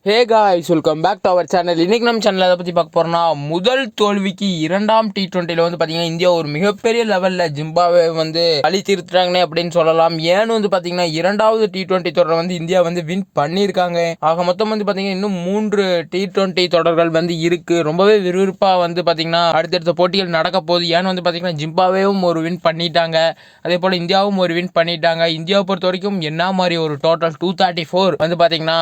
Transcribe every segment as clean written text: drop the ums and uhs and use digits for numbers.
Hey guys, welcome back to our channel. இன்னைக்கு நம்ம channel எதை பற்றி பார்க்க போகிறோம்னா, முதல் தோல்விக்கு இரண்டாம் T20ல வந்து பார்த்தீங்கன்னா இந்தியா ஒரு மிகப்பெரிய லெவலில் ஜிம்பாவே வந்து வழி தீர்த்துட்டாங்கன்னே அப்படின்னு சொல்லலாம். ஏன்னு வந்து பார்த்தீங்கன்னா இரண்டாவது T20 தொடரை வந்து இந்தியா வந்து வின் பண்ணியிருக்காங்க. ஆக மொத்தம் வந்து பார்த்தீங்கன்னா இன்னும் 3 T20 தொடர்கள் வந்து இருக்கு. ரொம்பவே விறுவிறுப்பாக வந்து பார்த்தீங்கன்னா அடுத்தடுத்த போட்டிகள் நடக்க போகுது. ஏன்னு வந்து பார்த்தீங்கன்னா ஜிம்பாவேவும் ஒரு வின் பண்ணிட்டாங்க, அதே போல் இந்தியாவும் ஒரு வின் பண்ணிட்டாங்க. இந்தியாவை பொறுத்த வரைக்கும் என்ன மாதிரி ஒரு டோட்டல் 234 வந்து பார்த்தீங்கன்னா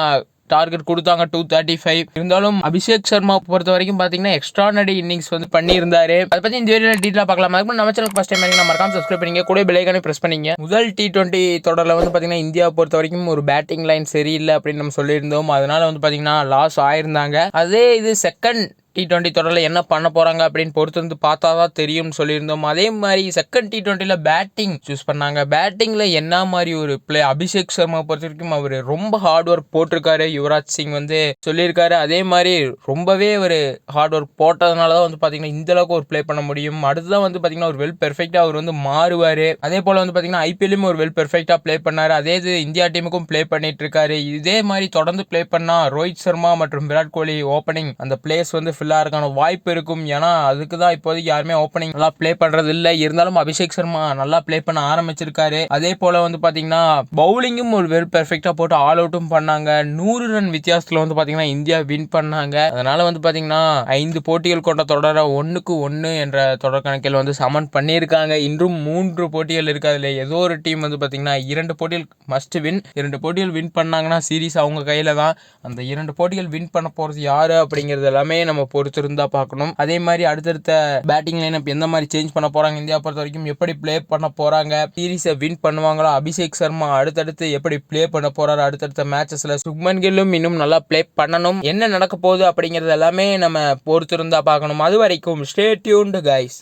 டார்கெட் கொடுத்தாங்க, 235. இருந்தாலும் அபிஷேக் சர்மா பொறுத்த வரைக்கும் பார்த்தீங்கன்னா எக்ஸ்ட்ரானரி இன்னிங்ஸ் வந்து பண்ணியிருந்தாரு. அதை பற்றி இந்த வீடியோவில் டீட்டெயிலாக பார்க்கலாம். அதுக்கு நம்ம சேனல் ஃபர்ஸ்ட் டைம் மறக்காம சப்ஸ்கிரைப் பண்ணிங்க, கூட பெல் ஐகானை பிரஸ் பண்ணிங்க. முதல் T20 தொடரில் வந்து பார்த்தீங்கன்னா இந்தியா பொறுத்த வரைக்கும் ஒரு பேட்டிங் லைன் சரியில்லை அப்படின்னு நம்ம சொல்லியிருந்தோம். அதனால வந்து பார்த்தீங்கன்னா லாஸ் ஆயிருந்தாங்க. அதே இது செகண்ட் T20 தொடரில் என்ன பண்ண போகிறாங்க அப்படின்னு பொறுத்து வந்து பார்த்தா தான் தெரியும்னு சொல்லியிருந்தோம். அதே மாதிரி செகண்ட் T20ல பேட்டிங் சூஸ் பண்ணாங்க. பேட்டிங்கில் என்ன மாதிரி ஒரு பிளே, அபிஷேக் சர்மா பொறுத்த வரைக்கும் அவர் ரொம்ப ஹார்ட் ஒர்க் போட்டிருக்காரு. யுவராஜ் சிங் வந்து சொல்லியிருக்காரு. அதே மாதிரி ரொம்பவே ஒரு ஹார்ட் ஒர்க் போட்டதுனால தான் வந்து பார்த்தீங்கன்னா இந்த அளவுக்கு ஒரு ப்ளே பண்ண முடியும். அடுத்ததான் வந்து பார்த்தீங்கன்னா ஒரு வெல் பெர்ஃபெக்டாக அவர் வந்து மாறுவார். அதே போல் வந்து பார்த்தீங்கன்னா ஐபிஎல்லும் ஒரு வெல் பெர்ஃபெக்டாக ப்ளே பண்ணார். அதே இது இந்தியா டீமுக்கும் ப்ளே பண்ணிட்டு இருக்காரு. இதே மாதிரி தொடர்ந்து ப்ளே பண்ணால் ரோஹித் சர்மா மற்றும் விராட் கோலி ஓப்பனிங் அந்த பிளேஸ் வந்து ஃபில்லாகிறதுக்கான வாய்ப்பு இருக்கும். ஏன்னா அதுக்கு தான் இப்போதைக்கு யாருமே ஓப்பனிங் நல்லா ப்ளே பண்றது இல்லை. இருந்தாலும் அபிஷேக் சர்மா நல்லா ப்ளே பண்ண ஆரம்பிச்சிருக்காரு. அதே போல வந்து பார்த்தீங்கன்னா பவுலிங்கும் ஒரு வெல் பெர்ஃபெக்டாக போட்டு ஆல் அவுட்டும் பண்ணாங்க. 100 ரன் வித்தியாசத்தில் வந்து பார்த்தீங்கன்னா இந்தியா வின் பண்ணாங்க. அதனால வந்து பார்த்தீங்கன்னா 5 போட்டிகள் கொண்ட தொடரை 1-1 என்ற தொடர் கணக்கில் வந்து சமன் பண்ணியிருக்காங்க. இன்றும் 3 போட்டிகள் இருக்கு. அதில் ஏதோ ஒரு டீம் வந்து பார்த்தீங்கன்னா 2 போட்டிகள் மஸ்ட் வின். 2 போட்டிகள் வின் பண்ணாங்கன்னா சீரீஸ் அவங்க கையில் தான். அந்த 2 போட்டிகள் வின் பண்ண போகிறது யாரு அப்படிங்கிறது எல்லாமே நம்ம பொறுத்திருந்தா பார்க்கணும். அதே மாதிரி அடுத்தடுத்த பேட்டிங் லைனப் எந்த மாதிரி சேஞ்ச் பண்ண போறாங்க, இந்தியா பொறுத்த வரைக்கும் எப்படி ப்ளே பண்ண போறாங்க, சீரீஸை வின் பண்ணுவாங்களா, அபிஷேக் சர்மா அடுத்தடுத்து எப்படி ப்ளே பண்ண போறாரு, அடுத்தடுத்த மேட்சஸ்ல சுக்மன் கில்லும் இன்னும் நல்லா ப்ளே பண்ணணும், என்ன நடக்க போகுது அப்படிங்கிறது எல்லாமே நம்ம பொறுத்திருந்தா பார்க்கணும். அது வரைக்கும் ஸ்டே டியூன்டு கைஸ்.